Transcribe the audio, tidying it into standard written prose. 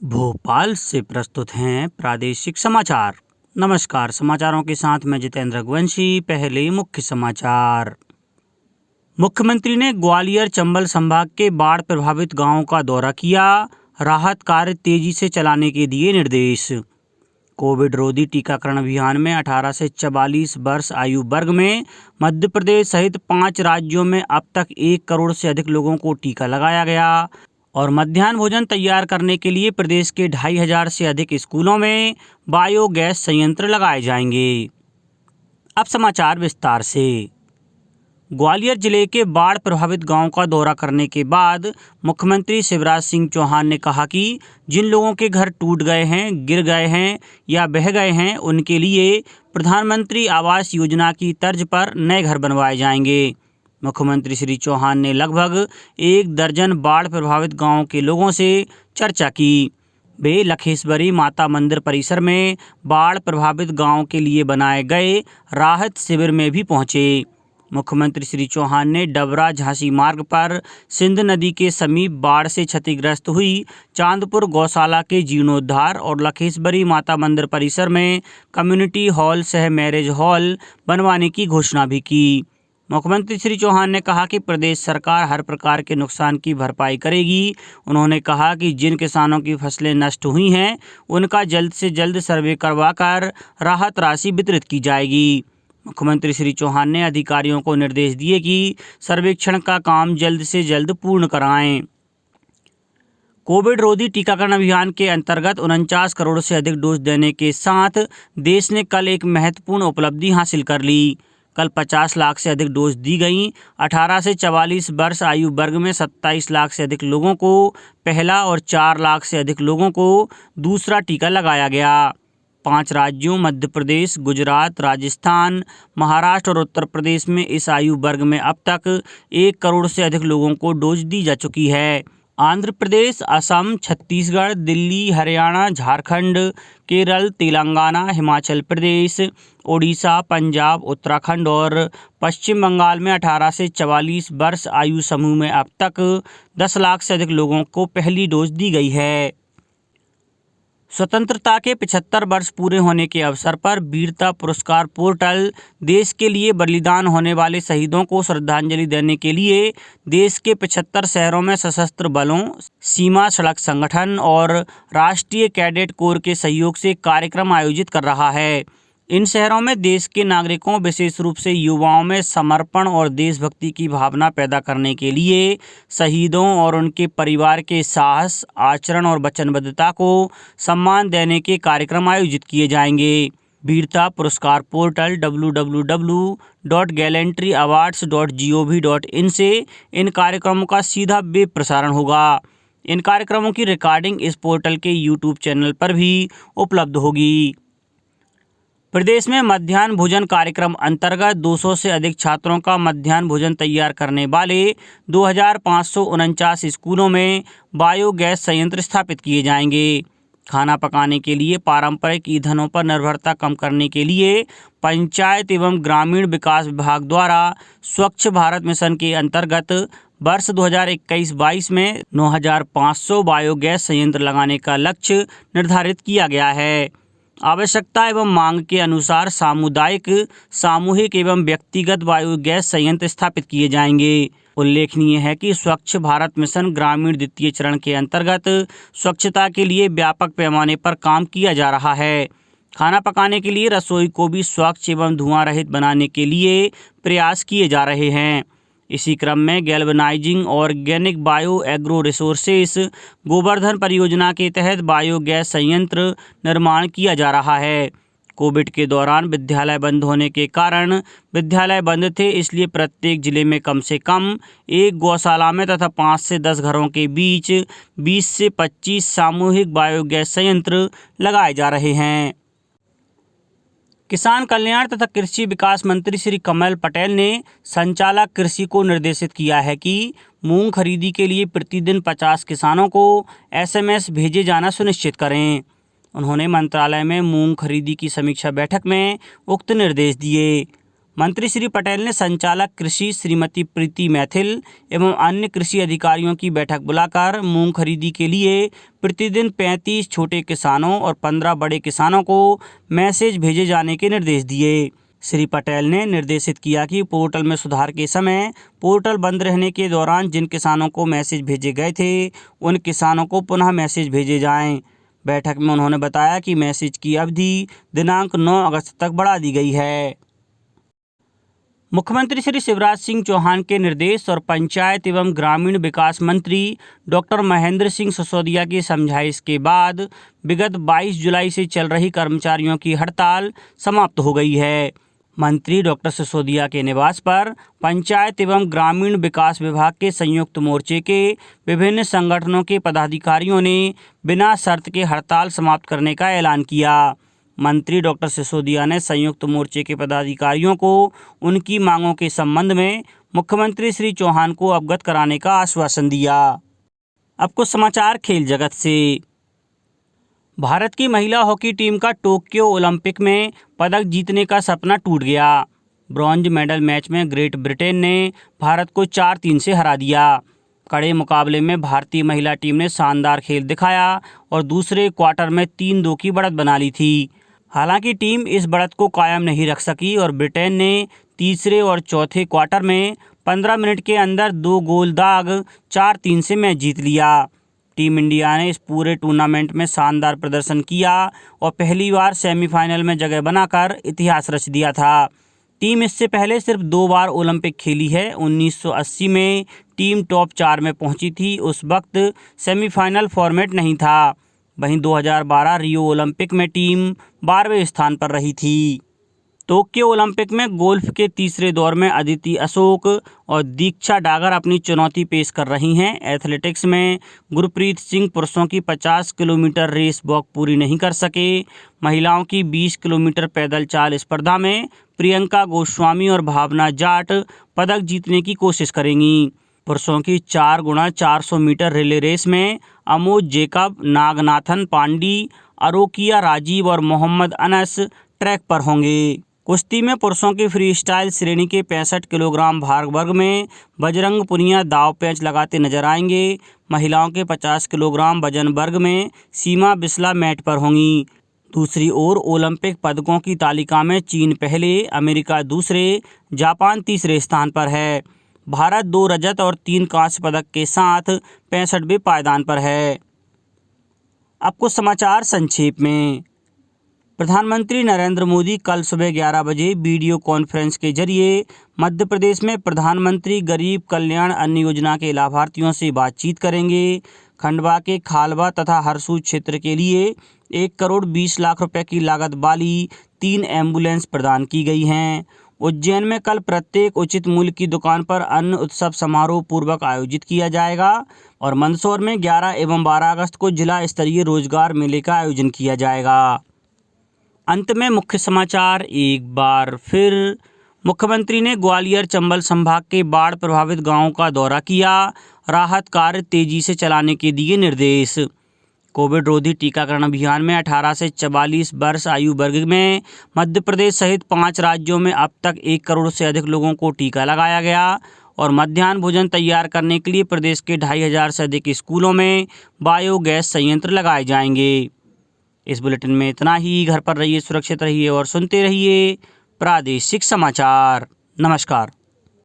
भोपाल से प्रस्तुत हैं प्रादेशिक समाचार। नमस्कार, समाचारों के साथ मैं जितेंद्र रघुवंशी। पहले मुख्य समाचार। मुख्यमंत्री ने ग्वालियर चंबल संभाग के बाढ़ प्रभावित गांवों का दौरा किया। राहत कार्य तेजी से चलाने के दिए निर्देश। कोविड रोधी टीकाकरण अभियान में 18 से 44 वर्ष आयु वर्ग में मध्य प्रदेश सहित 5 राज्यों में अब तक 1 करोड़ से अधिक लोगों को टीका लगाया गया। और मध्याह्न भोजन तैयार करने के लिए प्रदेश के 2500 से अधिक स्कूलों में बायोगैस संयंत्र लगाए जाएंगे। अब समाचार विस्तार से। ग्वालियर जिले के बाढ़ प्रभावित गांवों का दौरा करने के बाद मुख्यमंत्री शिवराज सिंह चौहान ने कहा कि जिन लोगों के घर टूट गए हैं, गिर गए हैं या बह गए हैं, उनके लिए प्रधानमंत्री आवास योजना की तर्ज पर नए घर बनवाए जाएंगे। मुख्यमंत्री श्री चौहान ने लगभग 1 दर्जन बाढ़ प्रभावित गांवों के लोगों से चर्चा की। वे लखेश्वरी माता मंदिर परिसर में बाढ़ प्रभावित गांव के लिए बनाए गए राहत शिविर में भी पहुंचे। मुख्यमंत्री श्री चौहान ने डबरा झांसी मार्ग पर सिंध नदी के समीप बाढ़ से क्षतिग्रस्त हुई चांदपुर गौशाला के जीर्णोद्धार और लखेश्वरी माता मंदिर परिसर में कम्युनिटी हॉल सह मैरिज हॉल बनवाने की घोषणा भी की। मुख्यमंत्री श्री चौहान ने कहा कि प्रदेश सरकार हर प्रकार के नुकसान की भरपाई करेगी। उन्होंने कहा कि जिन किसानों की फसलें नष्ट हुई हैं, उनका जल्द से जल्द सर्वे करवाकर राहत राशि वितरित की जाएगी। मुख्यमंत्री श्री चौहान ने अधिकारियों को निर्देश दिए कि सर्वेक्षण का काम जल्द से जल्द पूर्ण कराएं। कोविड रोधी टीकाकरण अभियान के अंतर्गत 49 करोड़ से अधिक डोज देने के साथ देश ने कल एक महत्वपूर्ण उपलब्धि हासिल कर ली। कल 50 लाख से अधिक डोज दी गईं। 18 से 44 वर्ष आयु वर्ग में 27 लाख से अधिक लोगों को पहला और 4 लाख से अधिक लोगों को दूसरा टीका लगाया गया। 5 राज्यों मध्य प्रदेश, गुजरात, राजस्थान, महाराष्ट्र और उत्तर प्रदेश में इस आयु वर्ग में अब तक 1 करोड़ से अधिक लोगों को डोज दी जा चुकी है। आंध्र प्रदेश, असम, छत्तीसगढ़, दिल्ली, हरियाणा, झारखंड, केरल, तेलंगाना, हिमाचल प्रदेश, ओडिशा, पंजाब, उत्तराखंड और पश्चिम बंगाल में 18 से 44 वर्ष आयु समूह में अब तक 10 लाख से अधिक लोगों को पहली डोज दी गई है। स्वतंत्रता के 75 वर्ष पूरे होने के अवसर पर वीरता पुरस्कार पोर्टल देश के लिए बलिदान होने वाले शहीदों को श्रद्धांजलि देने के लिए देश के 75 शहरों में सशस्त्र बलों, सीमा सड़क संगठन और राष्ट्रीय कैडेट कोर के सहयोग से कार्यक्रम आयोजित कर रहा है। इन शहरों में देश के नागरिकों, विशेष रूप से युवाओं में समर्पण और देशभक्ति की भावना पैदा करने के लिए शहीदों और उनके परिवार के साहस, आचरण और वचनबद्धता को सम्मान देने के कार्यक्रम आयोजित किए जाएंगे। वीरता पुरस्कार पोर्टल www.gallantry-awards.gov.in से इन कार्यक्रमों का सीधा वेब प्रसारण होगा। इन कार्यक्रमों की रिकॉर्डिंग इस पोर्टल के YouTube चैनल पर भी उपलब्ध होगी। प्रदेश में मध्याह्न भोजन कार्यक्रम अंतर्गत 200 से अधिक छात्रों का मध्याह्न भोजन तैयार करने वाले 2549 स्कूलों में बायोगैस संयंत्र स्थापित किए जाएंगे। खाना पकाने के लिए पारंपरिक ईंधनों पर निर्भरता कम करने के लिए पंचायत एवं ग्रामीण विकास विभाग द्वारा स्वच्छ भारत मिशन के अंतर्गत वर्ष 2021-22 में 9500 बायोगैस संयंत्र लगाने का लक्ष्य निर्धारित किया गया है। आवश्यकता एवं मांग के अनुसार सामुदायिक, सामूहिक एवं व्यक्तिगत बायोगैस संयंत्र स्थापित किए जाएंगे। उल्लेखनीय है कि स्वच्छ भारत मिशन ग्रामीण द्वितीय चरण के अंतर्गत स्वच्छता के लिए व्यापक पैमाने पर काम किया जा रहा है। खाना पकाने के लिए रसोई को भी स्वच्छ एवं धुआं रहित बनाने के लिए प्रयास किए जा रहे हैं। इसी क्रम में galvanising organic bio agro resources Govardhan परियोजना के तहत बायोगैस संयंत्र निर्माण किया जा रहा है। कोविड के दौरान विद्यालय बंद होने के कारण विद्यालय बंद थे, इसलिए प्रत्येक जिले में कम से कम 1 गौशाला में तथा 5 से 10 घरों के बीच 20 से 25 सामूहिक बायोगैस संयंत्र लगाए जा रहे हैं। किसान कल्याण तथा कृषि विकास मंत्री श्री कमल पटेल ने संचालक कृषि को निर्देशित किया है कि मूंग खरीदी के लिए प्रतिदिन 50 किसानों को SMS भेजे जाना सुनिश्चित करें। उन्होंने मंत्रालय में मूंग खरीदी की समीक्षा बैठक में उक्त निर्देश दिए। मंत्री श्री पटेल ने संचालक कृषि श्रीमती प्रीति मैथिल एवं अन्य कृषि अधिकारियों की बैठक बुलाकर मूंग खरीदी के लिए प्रतिदिन 35 छोटे किसानों और 15 बड़े किसानों को मैसेज भेजे जाने के निर्देश दिए। श्री पटेल ने निर्देशित किया कि पोर्टल में सुधार के समय पोर्टल बंद रहने के दौरान जिन किसानों को मैसेज भेजे गए थे उन किसानों को पुनः मैसेज भेजे जाएं। बैठक में उन्होंने बताया कि मैसेज की अवधि दिनांक 9 अगस्त तक बढ़ा दी गई है। मुख्यमंत्री श्री शिवराज सिंह चौहान के निर्देश और पंचायत एवं ग्रामीण विकास मंत्री डॉक्टर महेंद्र सिंह सिसोदिया की समझाइश के बाद विगत 22 जुलाई से चल रही कर्मचारियों की हड़ताल समाप्त हो गई है। मंत्री डॉक्टर सिसोदिया के निवास पर पंचायत एवं ग्रामीण विकास विभाग के संयुक्त मोर्चे के विभिन्न संगठनों के पदाधिकारियों ने बिना शर्त के हड़ताल समाप्त करने का ऐलान किया। मंत्री डॉक्टर सिसोदिया ने संयुक्त मोर्चे के पदाधिकारियों को उनकी मांगों के संबंध में मुख्यमंत्री श्री चौहान को अवगत कराने का आश्वासन दिया। अब कुछ समाचार खेल जगत से। भारत की महिला हॉकी टीम का टोक्यो ओलंपिक में पदक जीतने का सपना टूट गया। ब्रॉन्ज मेडल मैच में ग्रेट ब्रिटेन ने भारत को 4-3 से हरा दिया। कड़े मुकाबले में भारतीय महिला टीम ने शानदार खेल दिखाया और दूसरे क्वार्टर में 3-2 की बढ़त बना ली थी। हालांकि टीम इस बढ़त को कायम नहीं रख सकी और ब्रिटेन ने तीसरे और चौथे क्वार्टर में 15 मिनट के अंदर 2 गोल दाग 4-3 से मैच जीत लिया। टीम इंडिया ने इस पूरे टूर्नामेंट में शानदार प्रदर्शन किया और पहली बार सेमीफाइनल में जगह बनाकर इतिहास रच दिया था। टीम इससे पहले सिर्फ 2 बार ओलंपिक खेली है। 1980 में टीम टॉप 4 में पहुंची थी। उस वक्त सेमीफाइनल फॉर्मेट नहीं था। वहीं 2012 रियो ओलंपिक में टीम 12वें स्थान पर रही थी। टोक्यो ओलंपिक में गोल्फ के तीसरे दौर में अदिति अशोक और दीक्षा डागर अपनी चुनौती पेश कर रही हैं। एथलेटिक्स में गुरप्रीत सिंह पुरुषों की 50 किलोमीटर रेस वॉक पूरी नहीं कर सके। महिलाओं की 20 किलोमीटर पैदल चाल स्पर्धा में प्रियंका गोस्वामी और भावना जाट पदक जीतने की कोशिश करेंगी। पुरुषों की 4x400 मीटर रिले रेस में अमोद जेकब, नागनाथन पांडी, अरोकिया राजीव और मोहम्मद अनस ट्रैक पर होंगे। कुश्ती में पुरुषों की फ्री स्टाइल श्रेणी के 65 किलोग्राम भार वर्ग में बजरंग पुनिया दाव पेंच लगाते नजर आएंगे। महिलाओं के 50 किलोग्राम वजन वर्ग में सीमा बिस्ला मैट पर होंगी। दूसरी ओर ओलंपिक पदकों की तालिका में चीन पहले, अमेरिका दूसरे, जापान तीसरे स्थान पर है। भारत 2 रजत और 3 कांस्य पदक के साथ 65वें पायदान पर है। अब कुछ समाचार संक्षेप में। प्रधानमंत्री नरेंद्र मोदी कल सुबह 11 बजे वीडियो कॉन्फ्रेंस के जरिए मध्य प्रदेश में प्रधानमंत्री गरीब कल्याण अन्न योजना के लाभार्थियों से बातचीत करेंगे। खंडवा के खालवा तथा हरसूद क्षेत्र के लिए 1 करोड़ 20 लाख रुपए की लागत वाली 3 एम्बुलेंस प्रदान की गई हैं। उज्जैन में कल प्रत्येक उचित मूल्य की दुकान पर अन्न उत्सव समारोह पूर्वक आयोजित किया जाएगा और मंदसौर में 11 एवं 12 अगस्त को जिला स्तरीय रोजगार मेले का आयोजन किया जाएगा। अंत में मुख्य समाचार एक बार फिर। मुख्यमंत्री ने ग्वालियर चंबल संभाग के बाढ़ प्रभावित गांवों का दौरा किया। राहत कार्य तेजी से चलाने के दिए निर्देश। कोविड रोधी टीकाकरण अभियान में 18 से 44 वर्ष आयु वर्ग में मध्य प्रदेश सहित 5 राज्यों में अब तक 1 करोड़ से अधिक लोगों को टीका लगाया गया और मध्याह्न भोजन तैयार करने के लिए प्रदेश के 2500 से अधिक स्कूलों में बायोगैस संयंत्र लगाए जाएंगे। इस बुलेटिन में इतना ही। घर पर रहिए, सुरक्षित रहिए और सुनते रहिए प्रादेशिक समाचार। नमस्कार।